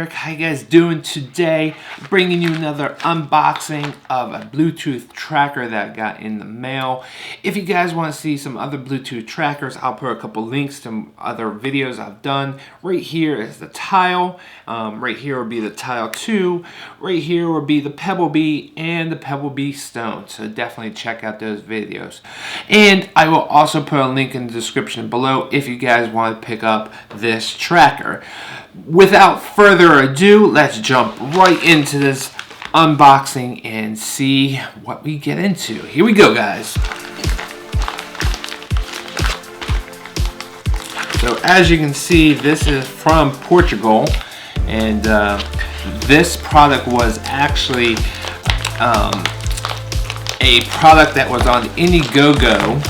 Eric. How you guys doing today? Bringing you another unboxing of a Bluetooth tracker that I got in the mail. If you guys want to see some other Bluetooth trackers, I'll put a couple links to other videos I've done. Right here is the Tile. Right here will be the Tile 2. Right here will be the Pebble Bee and the Pebble Bee Stone. So definitely check out those videos. And I will also put a link in the description below if you guys want to pick up this tracker. Without further ado, let's jump right into this unboxing and see what we get into. Here we go, guys. So as you can see, this is from Portugal, and this product was actually a product that was on Indiegogo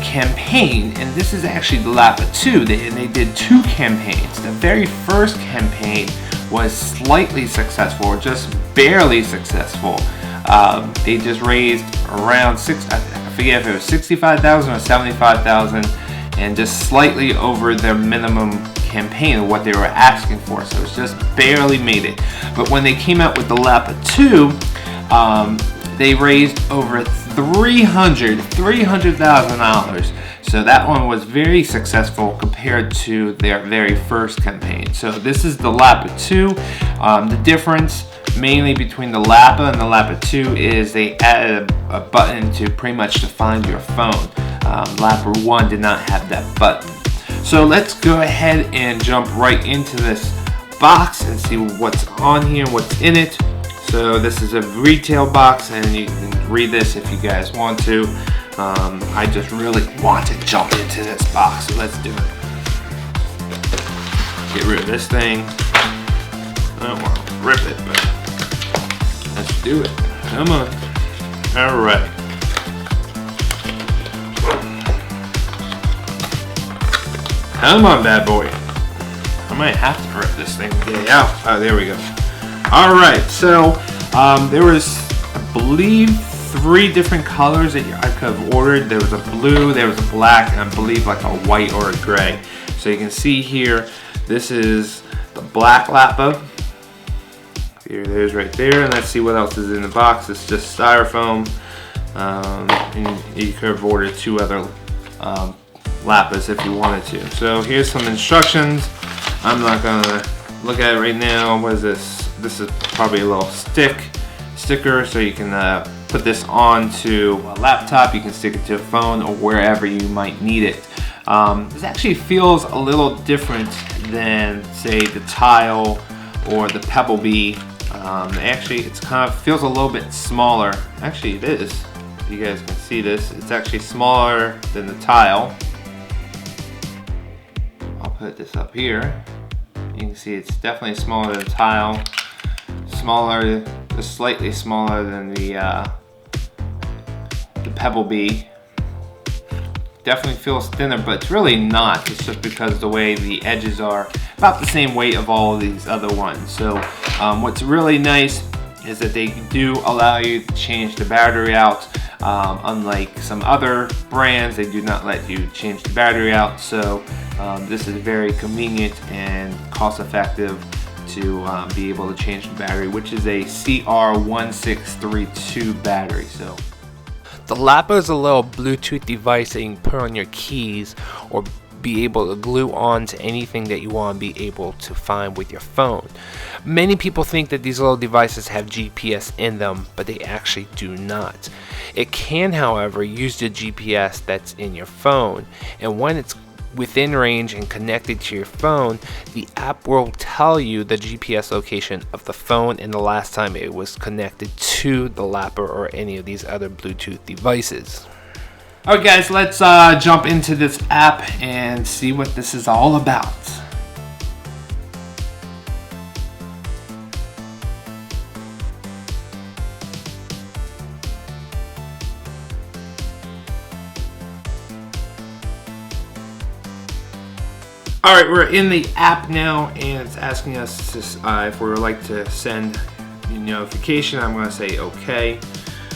campaign, and this is actually the Lapa 2. They did two campaigns. The very first campaign was slightly successful, or just barely successful. They just raised around I forget if it was 65,000 or 75,000, and just slightly over their minimum campaign of what they were asking for. So it's just barely made it. But when they came out with the Lapa 2, they raised over $300,000. So that one was very successful compared to their very first campaign. So this is the Lapa 2. The difference mainly between the Lapa and the Lapa 2 is they added a button to pretty much to find your phone. Lapa 1 did not have that button. So let's go ahead and jump right into this box and see what's on here, what's in it. So this is a retail box, and you can read this if you guys want to. I just really want to jump into this box, so let's do it. Get rid of this thing. I don't want to rip it, but let's do it. Come on. All right. Come on, bad boy. I might have to rip this thing to get it out. Oh, there we go. Alright, so there was, I believe, 3 different colors that I could have ordered. There was a blue, there was a black, and I believe like a white or a gray. So you can see here, this is the black Lapa. Here it is right there, and let's see what else is in the box. It's just styrofoam. And you could have ordered 2 other Lapas if you wanted to. So here's some instructions. I'm not gonna look at it right now. What is this? This is probably a little sticker, so you can put this onto a laptop. You can stick it to a phone or wherever you might need it. This actually feels a little different than, say, the Tile or the Pebble Bee. Actually, it's kind of feels a little bit smaller. Actually, it is. You guys can see this. It's actually smaller than the Tile. I'll put this up here. You can see it's definitely smaller than the Tile. Smaller, just slightly smaller than the Pebble Bee. Definitely feels thinner, but it's really not. It's just because the way the edges are about the same weight of all of these other ones. So what's really nice is that they do allow you to change the battery out. Unlike some other brands, they do not let you change the battery out. So this is very convenient and cost effective to be able to change the battery, which is a CR1632 battery. So the Lapa is a little Bluetooth device that you can put on your keys or be able to glue on to anything that you want to be able to find with your phone. Many people think that these little devices have GPS in them, but they actually do not. It can, however, use the GPS that's in your phone, and when it's within range and connected to your phone, the app will tell you the GPS location of the phone and the last time it was connected to the Lapa or any of these other Bluetooth devices. Alright guys, let's jump into this app and see what this is all about. Alright, we're in the app now, and it's asking us to, if we would like to send a notification. I'm going to say okay.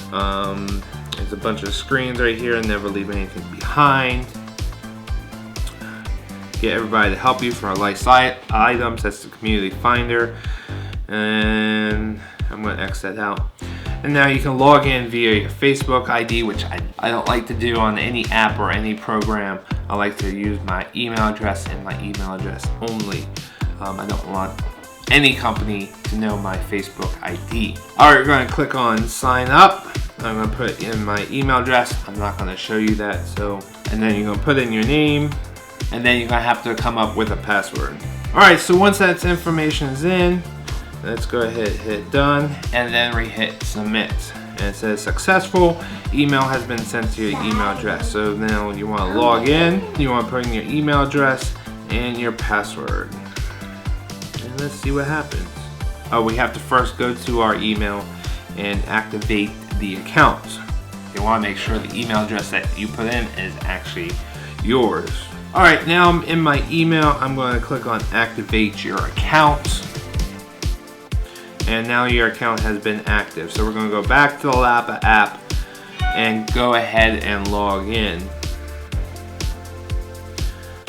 There's a bunch of screens right here, never leave anything behind. get everybody to help you for life items. That's the community finder. And I'm going to X that out. And now you can log in via your Facebook ID, which I don't like to do on any app or any program. I like to use my email address and my email address only. I don't want any company to know my Facebook ID. All right, we're going to click on sign up. I'm going to put in my email address. I'm not going to show you that. And then you're going to put in your name, and then you're going to have to come up with a password. All right, so once that information is in, let's go ahead, hit done, and then we hit submit. And it says successful, email has been sent to your email address. So now you want to log in, you want to put in your email address and your password. And let's see what happens. Oh, we have to first go to our email and activate the account. You want to make sure the email address that you put in is actually yours. All right, now I'm in my email. I'm going to click on activate your account. And now your account has been active. So we're going to go back to the Lapa app and go ahead and log in.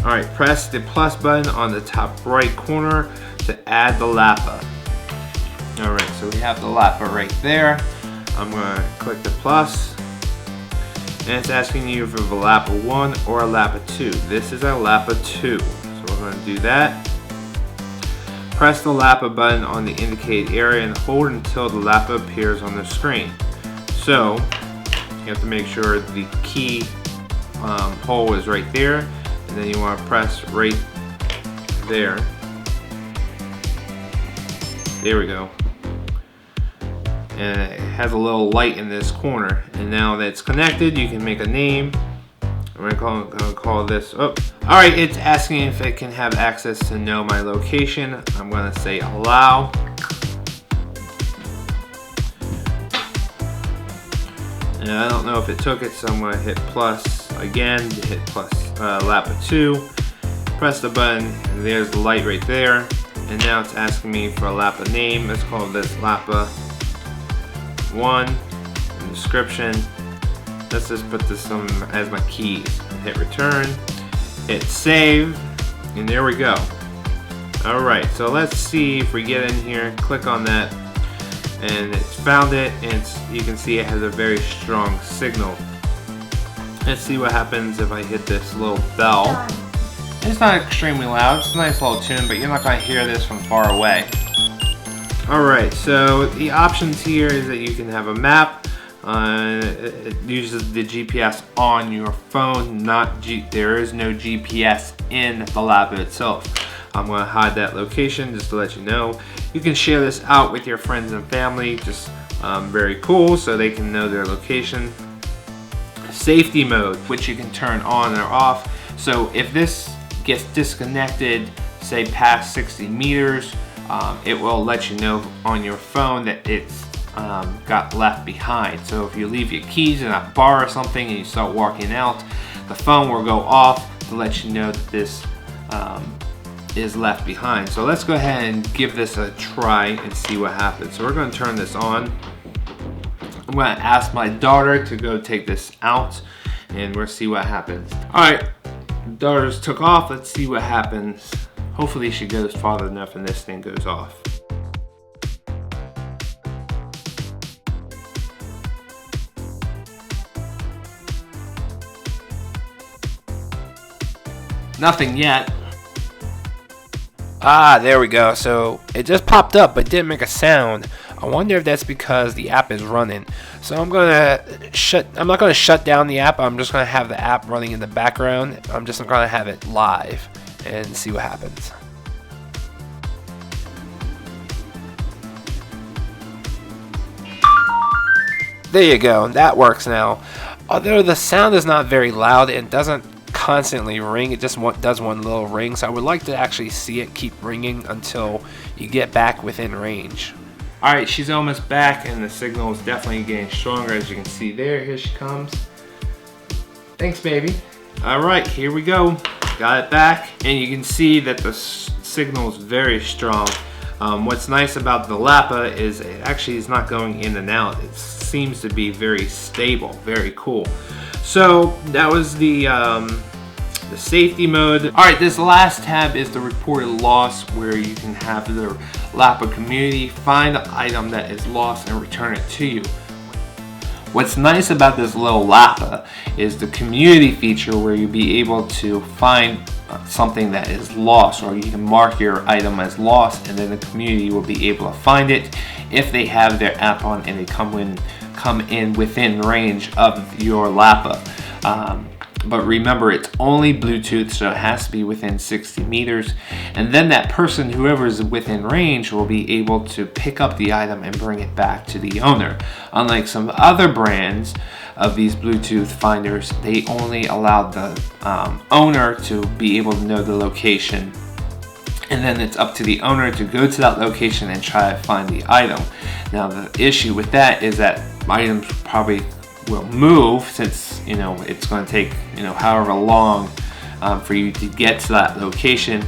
All right, press the plus button on the top right corner to add the Lapa. All right, so we have the Lapa right there. I'm going to click the plus, and it's asking you if you have a Lapa 1 or a Lapa 2. This is a Lapa 2, so we're going to do that. Press the Lapa button on the indicated area and hold until the Lapa appears on the screen. So you have to make sure the key hole is right there, and then you want to press right there. There we go. And it has a little light in this corner. And now that it's connected, you can make a name. I'm gonna call this, oh. All right, it's asking if it can have access to know my location. I'm gonna say allow. And I don't know if it took it, so I'm gonna hit plus again, hit plus Lapa 2. Press the button, and there's the light right there. And now it's asking me for a Lapa name. Let's call this Lapa 1. Description. Let's just put this as my keys. Hit return, hit save, and there we go. All right, so let's see if we get in here, click on that, and it's found it, and you can see it has a very strong signal. Let's see what happens if I hit this little bell. It's not extremely loud, it's a nice little tune, but you're not gonna hear this from far away. All right, so the options here is that you can have a map. It uses the GPS on your phone, there is no GPS in the Lapa itself. I'm going to hide that location just to let you know. You can share this out with your friends and family, just very cool, so they can know their location. Safety mode, which you can turn on or off. So if this gets disconnected, say past 60 meters, it will let you know on your phone that it's got left behind. So if you leave your keys in a bar or something and you start walking out, the phone will go off to let you know that this is left behind. So let's go ahead and give this a try and see what happens. So we're going to turn this on. I'm going to ask my daughter to go take this out, and we'll see what happens. All right, daughter's took off. Let's see what happens. Hopefully she goes far enough and this thing goes off. Nothing yet. Ah, there we go. So it just popped up but didn't make a sound. I wonder if that's because the app is running. So I'm not gonna shut down the app. I'm just gonna have the app running in the background. I'm just gonna have it live and see what happens. There you go. That works now. Although the sound is not very loud and doesn't constantly ring, it just does one little ring, so I would like to actually see it keep ringing until you get back within range. Alright, she's almost back and the signal is definitely getting stronger, as you can see there. Here she comes. Thanks, baby. Alright, here we go. Got it back, and you can see that the signal is very strong. What's nice about the Lapa is it actually is not going in and out. It seems to be very stable, very cool. So that was the the safety mode. All right, this last tab is the reported loss, where you can have the Lapa community find the item that is lost and return it to you. What's nice about this little Lapa is the community feature, where you'll be able to find something that is lost, or you can mark your item as lost, and then the community will be able to find it if they have their app on and they come in within range of your Lapa. But remember, it's only Bluetooth, so it has to be within 60 meters. And then that person, whoever is within range, will be able to pick up the item and bring it back to the owner. Unlike some other brands of these Bluetooth finders, they only allow the owner to be able to know the location. And then it's up to the owner to go to that location and try to find the item. Now, the issue with that is that items probably will move, since it's going to take however long for you to get to that location,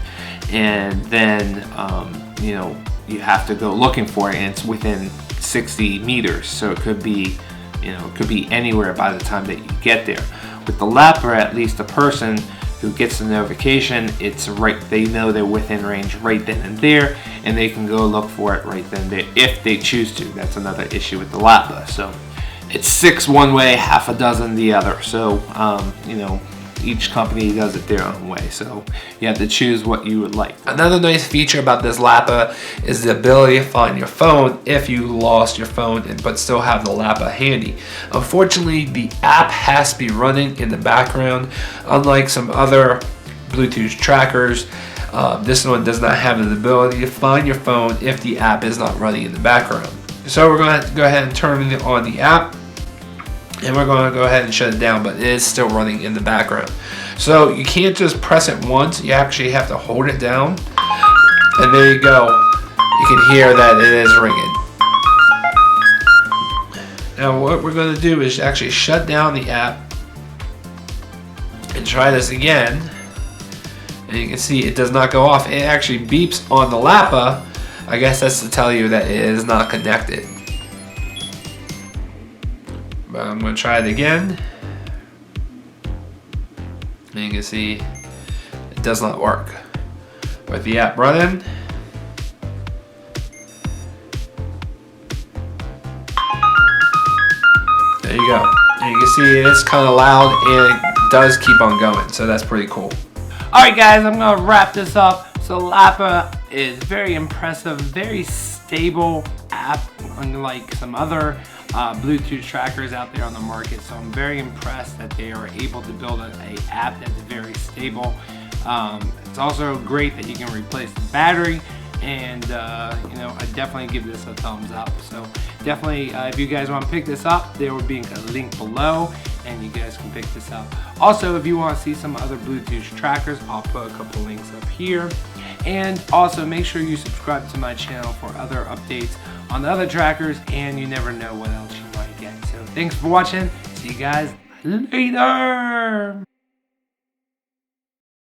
and then you have to go looking for it, and it's within 60 meters, so it could be anywhere by the time that you get there. With the Lapa, at least the person who gets the notification, it's right, they know they're within range right then and there, and they can go look for it right then and there if they choose to. That's another issue with the Lapa. So it's 6 one way, half a dozen the other. So, each company does it their own way. So you have to choose what you would like. Another nice feature about this Lapa is the ability to find your phone if you lost your phone but still have the Lapa handy. Unfortunately, the app has to be running in the background. Unlike some other Bluetooth trackers, this one does not have the ability to find your phone if the app is not running in the background. So we're going to go ahead and turn on the app, and we're going to go ahead and shut it down, but it is still running in the background. So you can't just press it once, you actually have to hold it down, and there you go. You can hear that it is ringing. Now what we're going to do is actually shut down the app and try this again, and you can see it does not go off. It actually beeps on the Lapa. I guess that's to tell you that it is not connected. But I'm going to try it again. And you can see it does not work. With the app running, there you go. And you can see it's kind of loud, and it does keep on going. So that's pretty cool. Alright guys, I'm going to wrap this up. So Lapa is very impressive, very stable app, unlike some other Bluetooth trackers out there on the market. So I'm very impressed that they are able to build an app that's very stable. It's also great that you can replace the battery, and I definitely give this a thumbs up. So definitely, if you guys want to pick this up, there will be a link below, and you guys can pick this up. Also, if you want to see some other Bluetooth trackers, I'll put a couple links up here. And also make sure you subscribe to my channel for other updates on the other trackers, and you never know what else you might get. So thanks for watching. See you guys later.